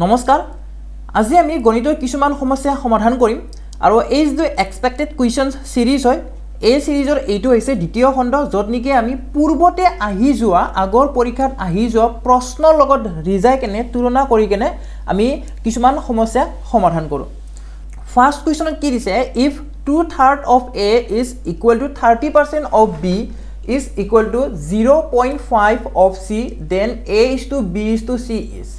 নমস্কাৰ আজি আমি গণিতৰ কিছুমান সমস্যা সমাধান কৰিম আৰু এই যে এক্সপেক্টেড কোৱেশ্চনছ সিৰিজ হয় এই সিৰিজৰ এইটো হৈছে দ্বিতীয় খণ্ড যত নেকি আমি পূৰ্বতে আহি যোৱা আগৰ পৰীক্ষাত আহি যোৱা প্ৰশ্নৰ লগত ৰিজাই কেনে তুলনা কৰি কেনে আমি কিছুমান সমস্যা সমাধান কৰো ফাৰ্স্ট কোৱেশ্চনত কি দিছে if 2/3 of A is equal to 30% of B is equal to 0.5 of C then A is to B is to C is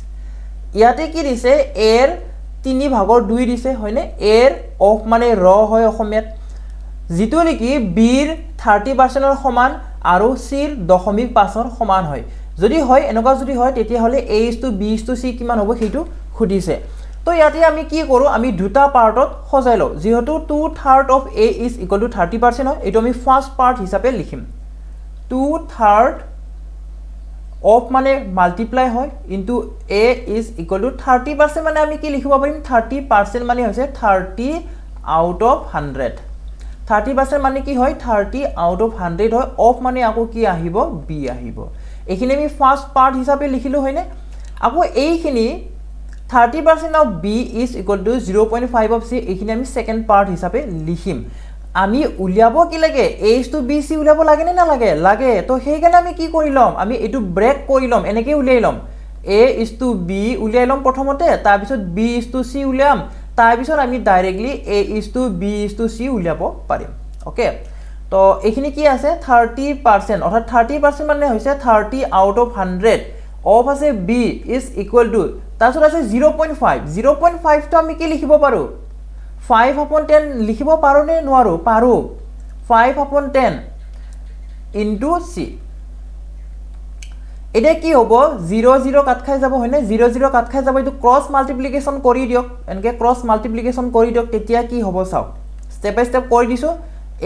ইয়াতে কি দিছে এৰ 3 ভাগৰ 2 দিছে হয়নে এৰ অফ মানে ৰ হয় অসমীয়াত যেটো নেকি বিৰ 30% ৰ সমান আৰু সিৰ 0.5 ৰ সমান হয় যদি হয় এনেকুৱা যদি হয় তেতিয়া হলে A is to B is to C কিমান হ'ব হেতু খুদিছে তো ইয়াতে আমি কি কৰো আমি দুটা পাৰ্টত সজাই লও যেহেতু 2/3 of A is equal to 30% হয় এটো আমি ফাৰ্স্ট পাৰ্ট হিচাপে লিখিম 2/3 of মানে multiply হয় into A is equal to 30% মানে আমি কি লিখিব পাৰিম 30% মানে হৈছে 30 out of 100 30% মানে কি হয় 30 out of 100 হয় of মানে আকৌ কি আহিব B আহিব এখিনি আমি ফাৰ্স্ট পাৰ্ট হিচাপে লিখিলো হয়নে আকৌ এইখিনি 30% of B is equal to 0.5 of C এখিনি আমি সেকেন্ড পাৰ্ট হিচাপে লিখিম আমি উলিয়াব কি লাগে A is to B C উলিয়াব লাগে নে না লাগে লাগে তো হেইকাৰণে আমি কি কৰিলম আমি এটো ব্ৰেক কৰিলম এনেকে উলিয়াইলম A is to B উলিয়াইলম প্ৰথমতে তাৰ পিছত B is to C উলিয়াম তাৰ পিছত আমি directly A is to B is to C উলিয়াব পাৰিম ওকে তো এখিনি কি আছে 30% অৰ্থাৎ 30% মানে হৈছে 30 out of 100 of আছে B is equal to তাৰপিছত আছে 0.5 0.5 তো আমি কি লিখিব পাৰো 5 upon 10 লিখিব পাৰো নে নোৱাৰো পাৰো 5 upon 10 into C এটা কি হ'ব 0 0 কাট খাই যাব হয়নে 0 0 কাট খাই যাব এটো ক্রস মাল্টিপ্লিকেশন কৰি দিওক এনেকে ক্ৰস মাল্টিপ্লিকেশন কৰি দিওক তেতিয়া কি হ'ব চাও স্টেপ বাই স্টেপ কৰি দিছো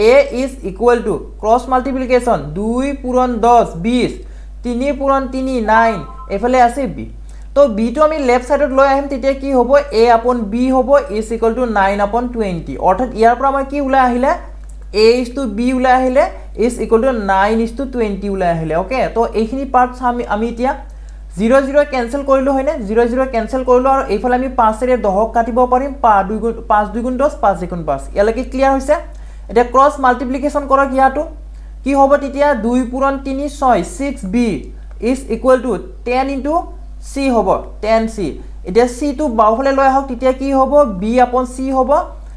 A is equal to cross multiplication 2 পূৰণ 10 20 3 পূৰণ 3 9 এফালে আছে B তো B তো আমি লেফট সাইডত লৈ আহিম তেতিয়া কি হ'ব A upon B হ'ব is equal to 9 upon 20 অৰ্থাৎ ইয়াৰ পৰা আমাৰ কি উলাই আহিলে A is to B উলাই আহিলে is equal to 9 is to 20 উলাই আহিলে ওকে তো এইখিনি পাৰ্ট আমি এতিয়া 0 0 ক্যান্সেল কৰিলো হয়নে 0 0 ক্যান্সেল কৰিলো আৰু এইফালে আমি 5 ৰে 10 কাটিব পাৰিম 5 2 গুণ 10 5 1 5 ইয়ালৈকে ক্লিয়াৰ হৈছে এটা ক্ৰস মাল্টিপ্লিকেশন কৰক ইয়াটো কি হ'ব তেতিয়া 2 পূৰণ 3 6 6B is equal to 10 into C হ'ব 10C এটা C টো বাওফালে লৈ আহক তেতিয়া কি হ'ব B upon C হ'ব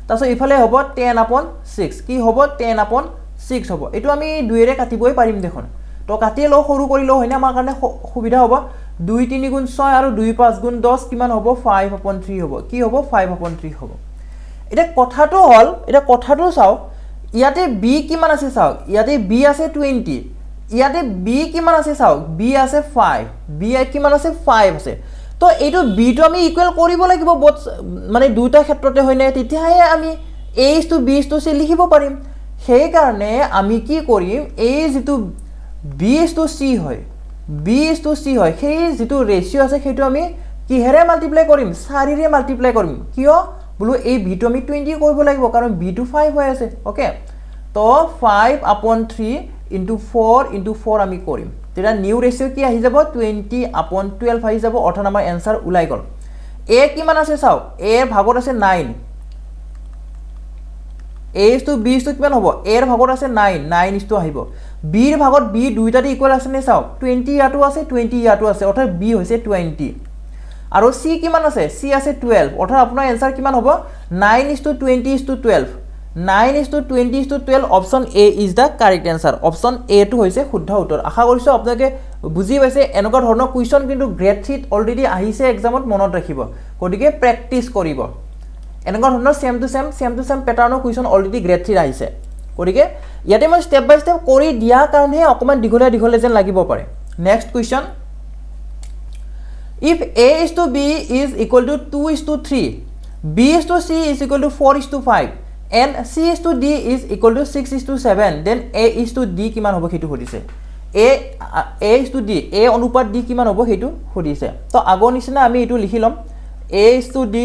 তাছত ইফালে হ'ব 10 upon 6 কি হ'ব 10 upon 6 হ'ব এটো আমি 2 ৰে কাটিবই পাৰিম দেখোন তো কাটি ল সৰু কৰি ল হয়না আমাৰ কাৰণে সুবিধা হ'ব 2 3 গুণ 6 আৰু 2 5 গুণ 10 কিমান হ'ব 5 upon 3 হ'ব কি হ'ব 5 upon 3 হ'ব এটা কথাটো হল এটা কথাটো চাও ইয়াতে B কিমান আছে চাও ইয়াতে B আছে 20 ইয়াতে B কিমান আছে চাও B আছে 5 B কিমান আছে 5 আছে তো এইটো B টো আমি ইকুৱেল কৰিব লাগিব মানে দুটা ক্ষেত্ৰতে হয়নে তেতিয়াহে আমি A is to B is to C লিখিব পাৰিম সেই কাৰণে আমি কি কৰিম A যেটো B is to C হয় B is to C হয় সেই যেটো ৰেশিও আছে সেইটো আমি কিহেৰে মাল্টিপ্লাই কৰিম 4 ৰে মাল্টিপ্লাই কৰিম কিয় বলো এই B টো আমি 20 কৰিব লাগিব কাৰণ B টো 5 হৈ আছে ওকে তো 5 upon 3 into 4 into 4 আমি কৰিম তেৰা নিউ ৰেশিও কি আহি যাব 20 upon 12 আহি যাব অৰ্থাৎ আমাৰ आंसर উলাই গল A কিমান আছে চাও A এৰ ভাগত আছে 9 A is to B is to কিমান হ'ব A এৰ ভাগত আছে 9 9 is to আহিব B এৰ ভাগত B দুইটাতে ইকুৱেল আছে নে চাও 20 ইয়াটো আছে 20 ইয়াটো আছে অৰ্থাৎ B হৈছে 20 আৰু C কিমান আছে C আছে 12 অৰ্থাৎ আপোনাৰ आंसर কিমান হ'ব 9 is to 20 is to 12 9 is to 20 is to 12 option A is the correct answer option A to হৈছে শুদ্ধ উত্তৰ আশা কৰিছো আপোনালোকে বুজি পাইছে এনেকুৱা ধৰণৰ কোৱেশ্চন কিন্তু গ্ৰেড 3 অলৰেডি আহিছে এক্সামত মনত ৰাখিব গতিকে প্ৰেক্টিস কৰিব এনেকুৱা ধৰণৰ সেম টু সেম প্যাটাৰ্নৰ কোৱেশ্চন অলৰেডি গ্ৰেড 3 আহিছে গতিকে ইয়াতে মই স্টেপ বাই স্টেপ কৰি দিয়া কাৰণে অকমান দিঘলে যেন লাগিব পাৰে next question if A is to B is equal to 2 is to 3 B is to C is equal to 4 is to 5 and C is to D is equal to 6 is to 7 then A is to D কিমান হ'ব হেতু হদিছে A is to D A অনুপাত D কিমান হ'ব হেতু হদিছে তো আগৰ নিচিনা আমি এটো লিখিলম A is to D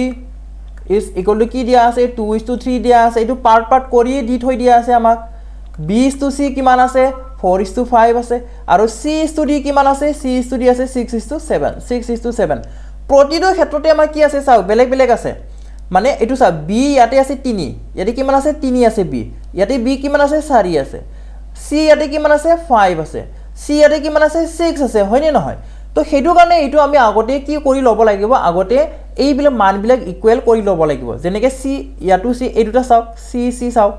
is equal to কি দিয়া আছে 2 is to 3 দিয়া আছে এটো পাৰ্ট কৰি দি থৈ দিয়া আছে আমাক B is to C কিমান আছে 4 is to 5 আছে আৰু C is to D কিমান আছে C is to D আছে 6 is to 7 6 is to 7 প্ৰতিটো ক্ষেত্ৰতে আমাৰ কি আছে চাওক বেলেগ বেলেগ আছে মানে এইটো চাওক বি ইয়াতে আছে 3 ইয়াতে কিমান আছে 3 আছে বি ইয়াতে বি কিমান আছে 4 আছে সি ইয়াতে কিমান আছে 5 আছে সি ইয়াতে কিমান আছে 6 আছে হয়নে নহয় তো সেইটো কাৰণে এইটো আমি আগতে কি কৰি ল'ব লাগিব আগতে এইবিলাক মানবিলাক ইকুৱেল কৰি ল'ব লাগিব যেনেকৈ সি ইয়াতো সি এই দুটা চাওক সি সি চাওক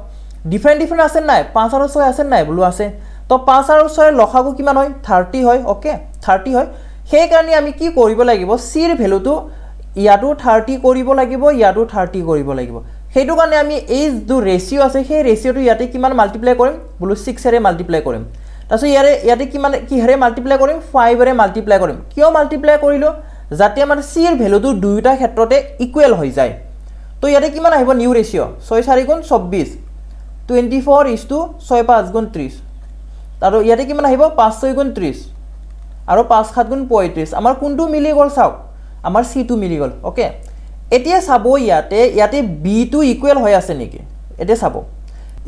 ডিফাৰেণ্ট ডিফাৰেণ্ট আছে নাই 5 আৰু 6 আছে নাই বোলো আছে তো 5 আৰু 6 লসাগু কিমান হয় 30 হয় ওকে 30 হয় সেই কাৰণে আমি কি কৰিব লাগিব সিৰ ভ্যালুটো ইয়াতো 30 কৰিব লাগিব ইয়াতো 30 কৰিব লাগিব সেইটো কাৰণে আমি এই যে ৰেশিও আছে সেই ৰেশিওটো ইয়াতে কিমান মাল্টিপ্লাই কৰিম বোলো 6 এৰে মাল্টিপ্লাই কৰিম তাসো ইয়াতে কিমান কি হেৰে মাল্টিপ্লাই কৰিম 5 এৰে মাল্টিপ্লাই কৰিম কিয় মাল্টিপ্লাই কৰিলো যাতে আমাৰ সিৰ ভ্যালুটো দুইটা ক্ষেত্ৰতে ইকুৱেল হৈ যায় তো ইয়াতে কিমান আহিব নিউ ৰেশিও 6 4 গুণ 24 24 6 5 গুণ 30 আৰু ইয়াতে কিমান আহিব 5 6 গুণ 30 আৰু 5 7 গুণ 35 আমাৰ কোনটো মিলি গল চাওক আমাৰ c2 মিলি গল ওকে এতিয়া চাব ইয়াতে b2 ইকুৱেল হৈ আছে নেকি এতিয়া চাব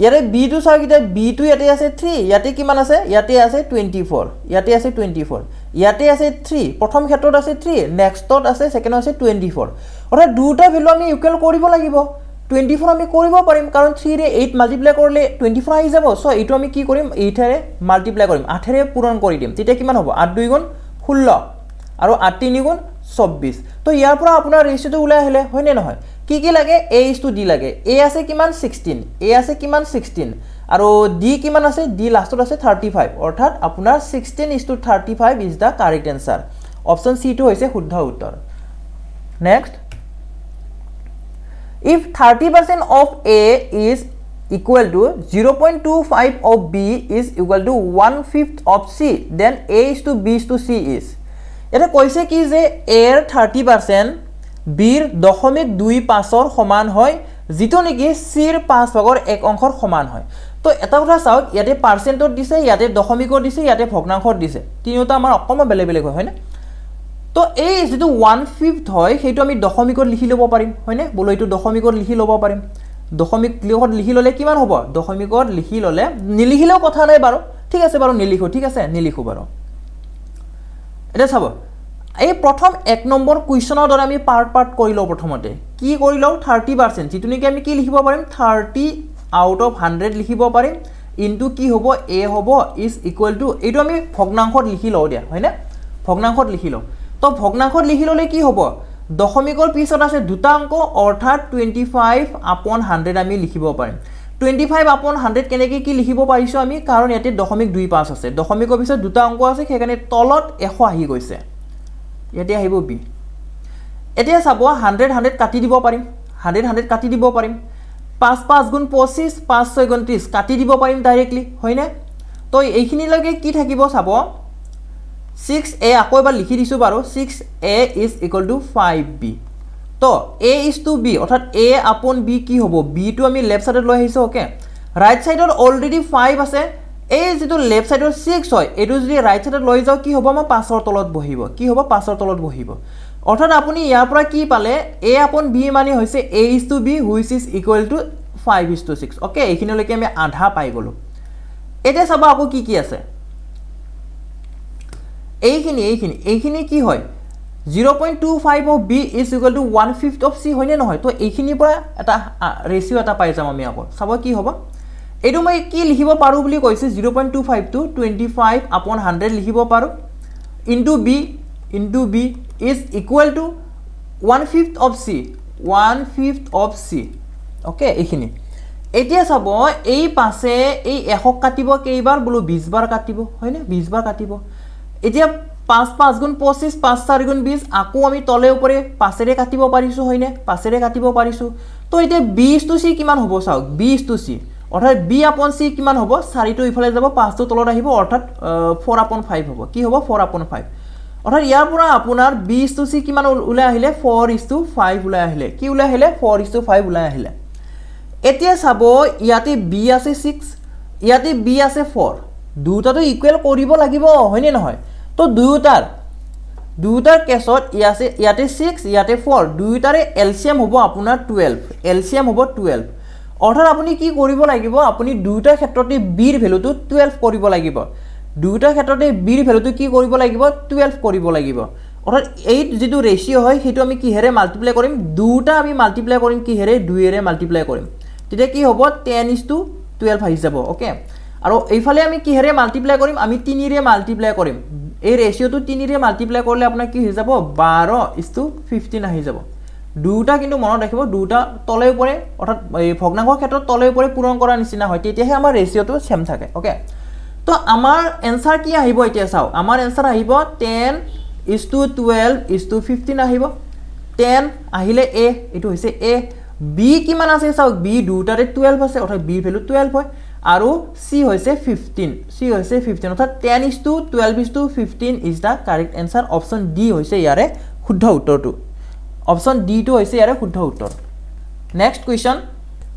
ইয়াতে b2 চাওক এতিয়া b2 ইয়াতে আছে 3 ইয়াতে কিমান আছে ইয়াতে আছে 24 ইয়াতে আছে 24 ইয়াতে আছে 3 প্ৰথম ক্ষেত্ৰত আছে 3 নেক্সটত আছে সেকেন্ড আছে 24 অৰ্থাৎ দুটা ভ্যালু আমি ইকুৱেল কৰিব লাগিব 24 আমি কৰিব পাৰিম কাৰণ 3 ৰে 8 মাল্টিপ্লাই কৰিলে 24 আহি যাব সো এইটো আমি কি কৰিম 8 ৰে মাল্টিপ্লাই কৰিম 8 ৰে পূৰণ কৰি দিম তেতিয়া কিমান হ'ব 8 2 গুণ 16 আৰু 8 3 গুণ 24 তো ইয়াৰ পৰা আপোনাৰ ৰেশিওটো উলাই আহিলে হয়নে নহয় কি লাগে a is to d লাগে a আছে কিমান 16 a আছে কিমান 16 আৰু d কিমান আছে d লাষ্টত আছে 35 অৰ্থাৎ আপোনাৰ 16 is to 35 is the correct answer option c টো হৈছে শুদ্ধ উত্তৰ next if 30% of a is equal to 0.25 of b is equal to 1/5 of c then a is to b is to c is এটা কৈছে কি যে a এর 30% b এর 0.25 এর সমান হয় যেটো নেকি c এর 5 ভাগৰ 1 অংশৰ সমান হয় তো এটা কথা চাওক ইয়াতে পাৰ্সেন্টত দিছে ইয়াতে দশমিকত দিছে ইয়াতে ভগ্নাংশত দিছে তিনিটা আমাৰ অকম বেলে বেলে হয় না তো এই যেটো 1/5 হয় সেইটো আমি দশমিকত লিখি লব পাৰিম হয়নে বলো এটো দশমিকত লিখি লব পাৰিম দশমিক লিখি ললে কিমান হ'ব দশমিকত লিখি ললে নিলিখিলেও কথা নাই বাৰু ঠিক আছে বাৰু নিলিখো ঠিক আছে নিলিখো বাৰু এটা চাব এই প্ৰথম 1 নম্বৰ কুৱেশ্যনৰ দৰে আমি পাৰ্ট কৰি লও প্ৰথমতে কি কৰি লও 30% যেটো নেকি আমি কি লিখিব পাৰিম 30 আউট অফ 100 লিখিব পাৰিম ইনটু কি হ'ব a হ'ব ইজ ইকুৱেল টু এটো আমি ভগ্নাংশত লিখি লও দিয়া হয় না ভগ্নাংশত লিখি লও তো ভগ্নাংশত লিখি ললে কি হ'ব দশমিকৰ পিছত আছে দুটা অংক অৰ্থাৎ 25 upon 100 আমি লিখিব পাৰিম 25 upon 100 কেনেকৈ কি লিখিব পাৰিছো আমি কাৰণ ইয়াতে দশমিক 25 আছে দশমিকৰ পিছত দুটা অংক আছে সেইকাৰণে তলত 100 আহি গৈছে ইয়াতে আহিব b এতিয়া চাব 100 100 কাটি দিব পাৰিম 100 100 কাটি দিব পাৰিম 5 5 গুণ 25 5 6 গুণ 30 কাটি দিব পাৰিম ডাইৰেক্টলি হয়নে তো এইখিনি লগে কি থাকিব চাব 6a আকৌ এবাৰ লিখি দিছো বাৰু 6a is equal to 5b তো a is to b অৰ্থাৎ a upon b কি হ'ব b টো আমি লেফট সাইডত লৈ আহিছো ওকে ৰাইট সাইডত অলৰেডি 5 আছে এই যেটো লেফট সাইডৰ 6 হয় এটো যদি ৰাইট সাইডত লৈ যাও কি হ'ব আমাৰ 5 ৰ তলত বহিব কি হ'ব 5 ৰ তলত বহিব অৰ্থাৎ আপুনি ইয়াৰ পৰা কি পালে a upon b মানে হৈছে a is to b which is equal to 5 is to 6 okay এইখিনিলৈকে আমি আধা পাই গলো এটা চাবা আকৌ কি আছে এইখিনি কি হয় 0.25 of b is equal to 1/5 of c হয়নে নহয় তো এইখিনি পৰা এটা ৰেশিও এটা পাই যাম আমি আকৌ চাব কি হ'ব এটো মই কি লিখিব পাৰো বুলি কৈছে 0.25 to 25 upon 100 লিখিব পাৰো into b is equal to 1/5 of c 1/5 of c okay এইখিনি এতিয়া চাব এই পাশে এই 100 কাটিব কেইবাৰ বলো 20 বাৰ কাটিব হয়নে 20 বাৰ কাটিব এতিয়া 5 5 গুণ 25 5 4 গুণ 20 আকৌ আমি তলে উপৰে 5 ৰে কাটিব পাৰিছো হয়নে 5 ৰে কাটিব পাৰিছো তো এতিয়া 20 to c কিমান হ'ব চাওক 20 to c অৰ্থাৎ b upon c কিমান হ'ব 4 টো ইফালে যাব 5 টো তলত আহিব অৰ্থাৎ 4 upon 5 হ'ব কি হ'ব 4 upon 5 অৰ্থাৎ ইয়াৰ পৰা আপোনাৰ 20 to c কিমান উলাই আহিলে 4:5 উলাই আহিলে কি উলাই আহিলে 4:5 উলাই আহিলে এতিয়া চাব ইয়াতে b আছে 6 ইয়াতে b আছে 4 দুটাটো ইকুৱেল কৰিব লাগিব হয়নে নহয় তো দুটাৰ কেছত ইয়াতে 6 ইয়াতে 4 দুটাৰে এলসিয়াম হ'ব আপোনাৰ 12 এলসিয়াম হ'ব 12 অৰ্থাৎ আপুনি কি কৰিব লাগিব আপুনি দুটা ক্ষেত্ৰতে b ৰ ভ্যালুটো 12 কৰিব লাগিব দুটা ক্ষেত্ৰতে b ৰ ভ্যালুটো কি কৰিব লাগিব 12 কৰিব লাগিব অৰ্থাৎ 8 যেটো ৰেশিও হয় হেতু আমি কিহেৰে মাল্টিপ্লাই কৰিম দুটা আমি মাল্টিপ্লাই কৰিম কিহেৰে 2 এৰে মাল্টিপ্লাই কৰিম তেতিয়া কি হ'ব 10:12 আহি যাব ওকে আৰু এইফালে আমি কিহেৰে মাল্টিপ্লাই কৰিম আমি 3 ৰে মাল্টিপ্লাই কৰিম এই ৰেশিওটো 3 ৰে মাল্টিপ্লাই কৰিলে আপোনাৰ কি হৈ যাব 12:15 আহি যাব দুটা কিন্তু মনত ৰাখিব দুটা তলে ওপৰে অৰ্থাৎ এই ভগ্নাংশৰ ক্ষেত্ৰত তলে ওপৰে পূৰণ কৰা নিচিনা হয় তেতিয়াহে আমাৰ ৰেশিওটো সেম থাকে ওকে তো আমাৰ এনসাৰ কি আহিব এতিয়া চাও আমাৰ এনসাৰ আহিব 10:12:15 আহিব 10 আহিলে a এটো হৈছে a b কিমান আছে চাও b দুটাৰে 12 আছে অৰ্থাৎ b ভ্যালু 12 হয় আৰু c হৈছে 15 অৰ্থাৎ 10:12:15 is the correct answer option D হৈছে ইয়াৰে শুদ্ধ উত্তৰটো অপশন ডি টো হৈছে ইয়াৰে শুদ্ধ উত্তৰ নেক্সট কোৱেশ্চন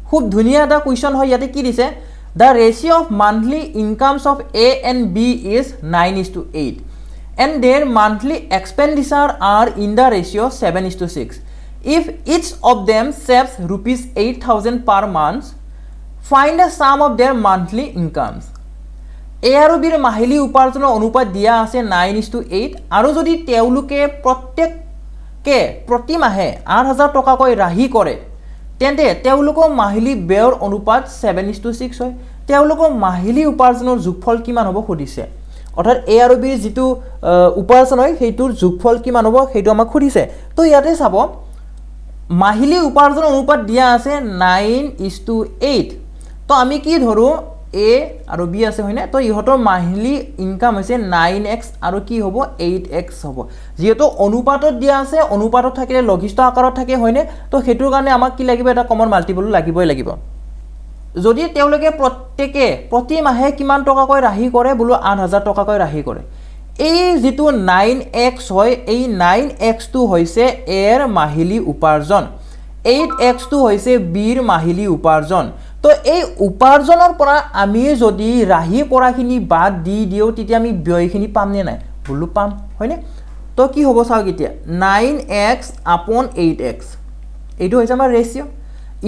খুব ধুনিয়া এটা কোৱেশ্চন হয় ইয়াতে কি দিছে the ratio of monthly incomes of a and b is 9:8 and their monthly expenditure are in the ratio 7:6 if each of them saves rupees 8,000 per month find the sum of their monthly incomes a আৰু b ৰ মাহিলী উপাৰ্জনৰ অনুপাত দিয়া আছে 9:8 আৰু যদি তেওঁলোকে প্ৰত্যেককে প্ৰতি মাহে 8,000 টকাকৈ ৰাহি কৰে তেন্তে তেওঁলোকৰ মাহিলী ব্যয়ৰ অনুপাত 7:6 হয় তেওঁলোকৰ মাহিলী উপাৰ্জনৰ যোগফল কিমান হ'ব খুদিছে অৰ্থাৎ a আৰু b যেটো উপাৰ্জন হয় হেতুৰ যোগফল কিমান হ'ব হেতু আমাক খুদিছে তো ইয়াতে চাব মাহিলী উপাৰ্জনৰ অনুপাত দিয়া আছে 9:8 তো আমি কি ধৰো a আৰু b আছে হয়নে তো ইহতৰ মাহিলী ইনকাম হৈছে 9x আৰু কি হ'ব 8x হ'ব যেহেতু অনুপাতত দিয়া আছে অনুপাতত থাকিলে লঘিষ্ঠ আকাৰত থাকে হয়নে তো হেতুৰ কাৰণে আমাক কি লাগিব এটা কমন মাল্টিপল লাগিবই লাগিব যদি তেওঁলোকে প্ৰত্যেকে প্ৰতি মাহে কিমান টকাকৈ ৰাহি কৰে বলো 8,000 টকাকৈ ৰাহি কৰে এই যেটো 9x হয় এই 9x টো হৈছে a ৰ মাহিলী উপাৰ্জন 8x টো হৈছে b ৰ মাহিলী উপাৰ্জন তো এই উপাৰ্জনৰ পৰা আমি যদি ৰাহি কৰাখিনি বাদ দি দিও তেতিয়া আমি ব্যয়খিনি পাম নে নাই বলো পাম হয়নে তো কি হ'ব চাওক এতিয়া 9x upon 8x এইটো হৈছে আমাৰ ৰেশিও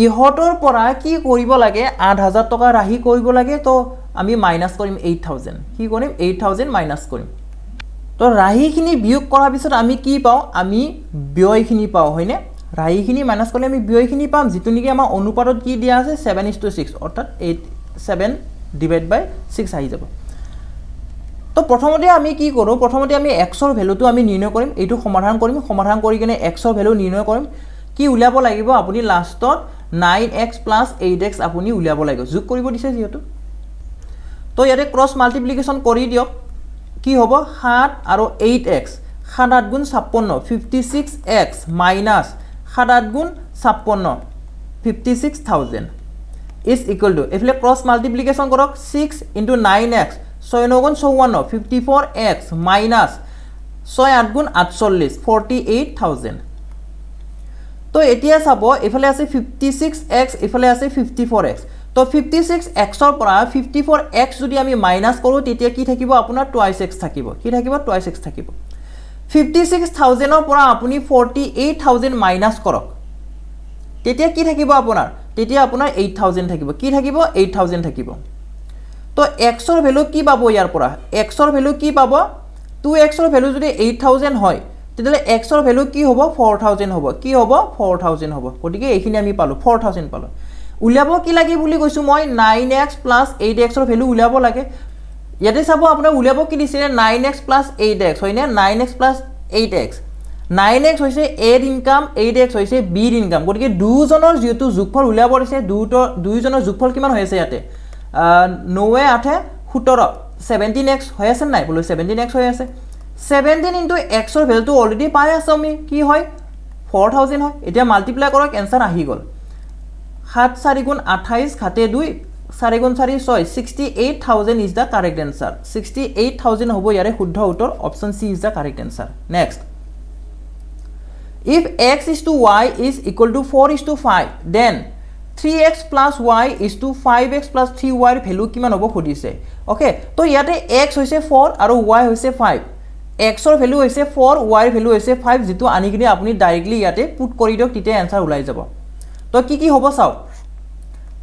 ইহতৰ পৰা কি কৰিব লাগে 8,000 টকা ৰাহি কৰিব লাগে তো আমি মাইনাস কৰিম 8,000 কি কৰিম 8,000 মাইনাস কৰিম তো ৰাহিখিনি বিয়োগ কৰাৰ পিছত আমি কি পাও আমি ব্যয়খিনি পাও হয়নে ৰাহিখিনি মাইনাস কৰিলে আমি ব্যয়খিনি পাম যেটো নেকি আমাৰ অনুপাতত কি দিয়া আছে 7:6 অৰ্থাৎ 7/6 আহি যাব তো প্ৰথমতে আমি কি কৰো প্ৰথমতে আমি x ৰ ভ্যালুটো আমি নিৰ্ণয় কৰিম এইটো সমাধান কৰি কিনে x ৰ ভ্যালু নিৰ্ণয় কৰিম কি উলিয়াব লাগিব আপুনি লাষ্টত 9x + 8x আপুনি উলিয়াব লাগিব যোগ কৰিব দিছে যেহেতু তো ইয়াতে ক্ৰস মাল্টিপ্লিকেশন কৰি দিয়ক কি হ'ব 7 আৰু 8x 7 8 গুণ 56 56x minus 7 8 গুণ 56 56,000 is equal to এফলে ক্রস মাল্টিপ্লিকেশন কৰক 6 into 9x 6 9 গুণ 54 54x minus 6 8 গুণ 48 48,000 তো এতিয়া চাব এফলে আছে 56x এফলে আছে 54x তো 56x ৰ পৰা 54x যদি আমি মাইনাস কৰো তেতিয়া কি থাকিব আপোনাৰ 2x থাকিব কি থাকিব 2x থাকিব 56,000 ৰ পৰা আপুনি 48,000 মাইনাস কৰক তেতিয়া কি থাকিব আপোনাৰ তেতিয়া আপোনাৰ 8,000 থাকিব কি থাকিব 8,000 থাকিব তো x ৰ ভ্যালু কি পাব ইয়াৰ পৰা x ৰ ভ্যালু কি পাব 2x ৰ ভ্যালু যদি 8,000 হয় তেতিয়ালে x ৰ ভ্যালু কি হ'ব 4,000 হ'ব কি হ'ব 4,000 হ'ব গটিকে এইখিনি আমি পালো 4,000 পালো উলিয়াব কি লাগি বুলি কৈছো মই 9x + 8x ৰ ভ্যালু উলিয়াব লাগে ইয়াতে চাব আপোনাৰ উলিয়াব কি দিছে 9x + 8x হয়নে 9x + 8x 9x হৈছে a ৰ ইনকাম 8x হৈছে b ৰ ইনকাম গটিকে দুজনৰ যেটো যোগফল উলিয়াব দিছে দুজনৰ যোগফল কিমান হৈ আছে ইয়াতে 9 8 17 17x হৈ আছে নাই বলো 17x হৈ আছে 17 into x ৰ ভ্যালুটো অলৰেডি পাই আছে আমি কি হয় 4,000 হয় এতিয়া মাল্টিপ্লাই কৰক आंसर আহি গল 7 4 গুণ 28 খাতে 2 4 গুণ 4 6 68,000 is the correct answer 68,000 হ'ব ইয়াৰে শুদ্ধ উত্তৰ option C is the correct answer next if x is to y is equal to 4 is to 5 then 3x plus y is to 5x plus 3y ৰ value কিমান হ'ব খুদিছে okay তো ইয়াতে x হৈছে 4 আৰু y হৈছে 5 x ৰ value হৈছে 4 y ৰ ভ্যালু হৈছে 5 যেটো আনি কিনে আপুনি ডাইৰেক্টলি ইয়াতে পুট কৰি দিয়ক তেতিয়া आंसर ওলাই যাব তো কি হ'ব চাও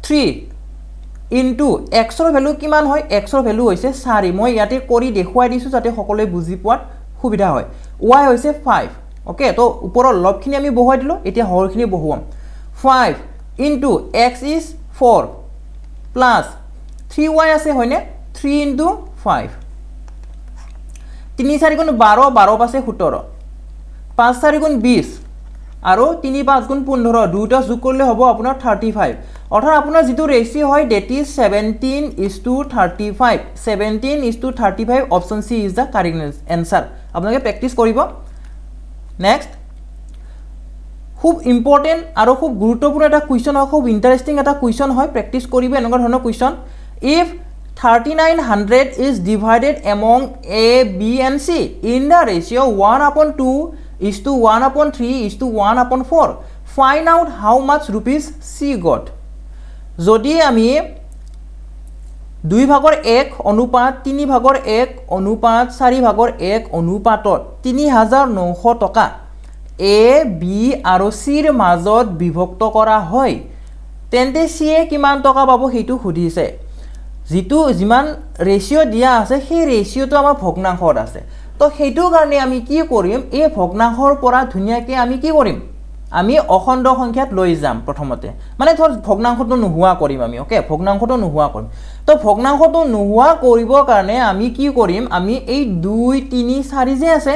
3 into x ৰ ভ্যালু কিমান হয় x ৰ ভ্যালু হৈছে 4 মই ইয়াতে কৰি দেখুৱাই দিছো যাতে সকলোৱে বুজি পোৱাত সুবিধা হয় y হৈছে 5 ওকে তো ওপৰৰ লবখিনি আমি বহুৱাই দিলো এতিয়া হৰখিনি বহুৱাম 5 into x is 4 plus 3y আছে হয়নে 3 into 5 3 4 গুণ 12 12 পাছে 17 5 4 গুণ 20 আৰু 3 5 গুণ 15 দুটা যোগ কৰিলে হ'ব আপোনাৰ 35 অৰ্থাৎ আপোনাৰ যেটো ৰেশিও হয় that is 17:35 17:35 option C is the correct answer আপোনালোকে প্ৰেক্টিস কৰিব নেক্সট খুব ইম্পৰ্টেন্ট আৰু খুব গুৰুত্বপূৰ্ণ এটা কোৱেশ্চন হয় খুব ইন্টাৰেষ্টিং এটা কোৱেশ্চন হয় প্ৰেক্টিস কৰিব এনেকুৱা ধৰণৰ question if 3900 is divided among A, B and C in the ratio 1/2:1/3:1/4 find out how much rupees C got যদি আমি 2/1 অনুপাত 3/1 অনুপাত 4/1 অনুপাতত 3900 টকা A, B আৰু C ৰ মাজত বিভক্ত কৰা হয় তেন্তে C এ কিমান টকা পাব হেতু খুদিছে যেটো জিমান ৰেশিও দিয়া আছে সেই ৰেশিওটো আমাৰ ভগ্নাংশত আছে তো হেতু কাৰণে আমি কি কৰিম এই ভগ্নাংশৰ পৰা ধুনিয়াকে আমি কি কৰিম আমি অখণ্ড সংখ্যাত লৈ যাম প্ৰথমতে মানে ধৰ ভগ্নাংশটো নোহোৱা কৰিম আমি ওকে ভগ্নাংশটো নোহোৱা কৰিম তো ভগ্নাংশটো নোহোৱা কৰিবৰ কাৰণে আমি কি কৰিম আমি এই 2 3 4 যে আছে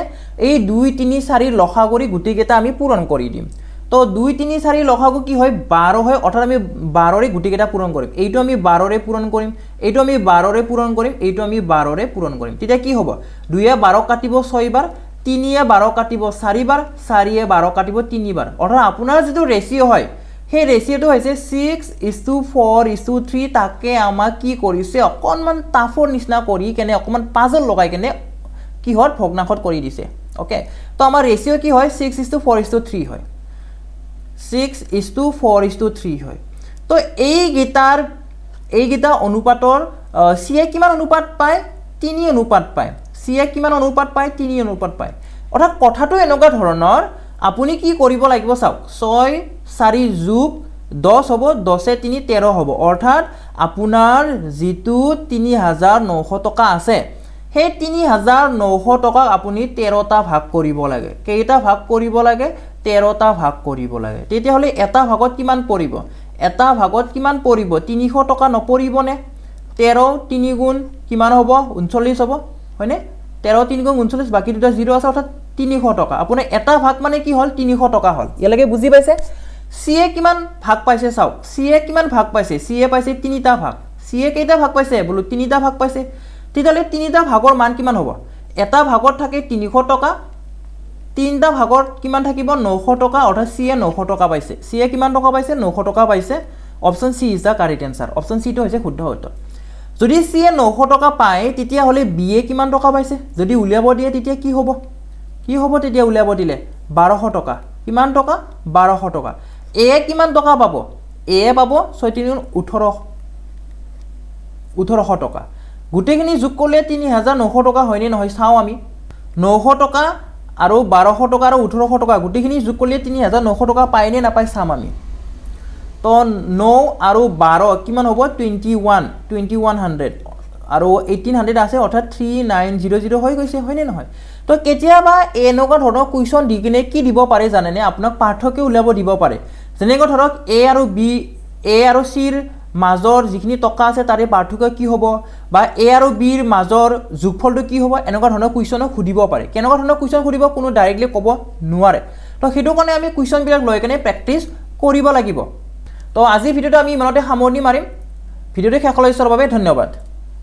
এই 2 3 4 লখাগৰি গুটিকেটা আমি পূৰণ কৰি দিম তো 2 3 4 লখাগু কি হয় 12 হয় অৰ্থাৎ আমি 12 ৰে গুটিকেটা পূৰণ কৰিম এইটো আমি 12 ৰে পূৰণ কৰিম এইটো আমি 12 ৰে পূৰণ কৰিম এইটো আমি 12 ৰে পূৰণ কৰিম তেতিয়া কি হ'ব 2 এ 12 কাটিব 6 বাৰ 3 এ 12 কাটিব 4 বাৰ 4 এ 12 কাটিব 3 বাৰ অৰ্থাৎ আপোনাৰ যেটো ৰেশিও হয় সেই ৰেশিওটো হৈছে 6:4:3 তাকে আমাক কি কৰিছে অকনমান টাফৰ নিচিনা কৰি কেনে অকমান পাজল লগাই কেনে কি হত ভগ্নাংশত কৰি দিছে ওকে তো আমাৰ ৰেশিও কি হয় 6:4:3 হয় 6:4:3 হয় তো এই গিটা অনুপাতৰ C এ কিমান অনুপাত পায় 3 অনুপাত পায় C এ কিমান অনুপাত পায় 3 অনুপাত পায় অৰ্থাৎ কথাটো এনেকুৱা ধৰণৰ আপুনি কি কৰিব লাগিব চাওক 6 4 যোগ 10 হ'ব 10 এ 3 13 হ'ব অৰ্থাৎ আপোনাৰ যেটো 3900 টকা আছে সেই 3900 টকা আপুনি 13টা ভাগ কৰিব লাগে কেইটা ভাগ কৰিব লাগে 13টা ভাগ কৰিব লাগে তেতিয়া হলে এটা ভাগত কিমান পৰিব এটা ভাগত কিমান পৰিব 300 টকা নপৰিবনে 13 3 গুণ কিমান হ'ব 39 হ'ব হয়নে 13 3 গুণ 39 বাকি দুটা 0 আছে অৰ্থাৎ 300 টকা আপুনি এটা ভাগ মানে কি হল 300 টকা হল ইয়ালৈকে বুজি পাইছে C এ কিমান ভাগ পাইছে চাওক C এ কিমান ভাগ পাইছে C এ পাইছে 3টা ভাগ C এ কেইটা ভাগ পাইছে বলো 3টা ভাগ পাইছে তেতিয়ালে 3টা ভাগৰ মান কিমান হ'ব এটা ভাগত থাকে 300 টকা 3টা ভাগত কিমান থাকিব 900 টকা অৰ্থাৎ C এ 900 টকা পাইছে C এ কিমান টকা পাইছে 900 টকা পাইছে option C is the correct answer option C টো হৈছে শুদ্ধ উত্তৰ যদি C এ 900 টকা পায় তেতিয়া হলে B এ কিমান টকা পাইছে যদি উলিয়াব দিয়ে তেতিয়া কি হ'ব তেতিয়া উলিয়াব দিলে 1200 টকা কিমান টকা 1200 টকা A কিমান টকা পাব A পাব 1800 টকা গুটেখিনি যোগ কৰিলে 3900 টকা হয়নে নহয় চাও আমি 900 টকা আৰু 1200 টকা আৰু 1800 টকা গুটেখিনি যোগ কৰিলে 3900 টকা পায় নে নাপায় চাম আমি তো 9 আৰু 12 কিমান হ'ব 2100 আৰু 1800 আছে অৰ্থাৎ 3900 হৈ গৈছে হয়নে নহয় তো কেতিয়াবা এনেকুৱা ধৰণৰ কোৱেশ্চন দি কিনে কি দিব পাৰে জানেনে আপোনাক পাঠকে উলাব দিব পাৰে যেনেকৈ ধৰক A আৰু B A আৰু C ৰ মাজৰ যিখিনি টকা আছে তাৰে পাৰ্থক্য কি হ'ব বা A আৰু B ৰ মাজৰ যোগফলটো কি হ'ব এনেকুৱা ধৰণৰ কোৱেশ্চনক খুদিব পাৰে কেনেকুৱা ধৰণৰ কোৱেশ্চন খুদিব কোনো ডাইৰেক্টলি ক'ব নোৱাৰে তো হেতু কাৰণে আমি কোৱেশ্চন বিলাক লৈ কেনে প্ৰেক্টিস কৰিব লাগিব তো আজি ভিডিওটো আমি ইমানতে সামৰণি মাৰিম ভিডিওটো শেষলৈ চোৱাৰ বাবে ধন্যবাদ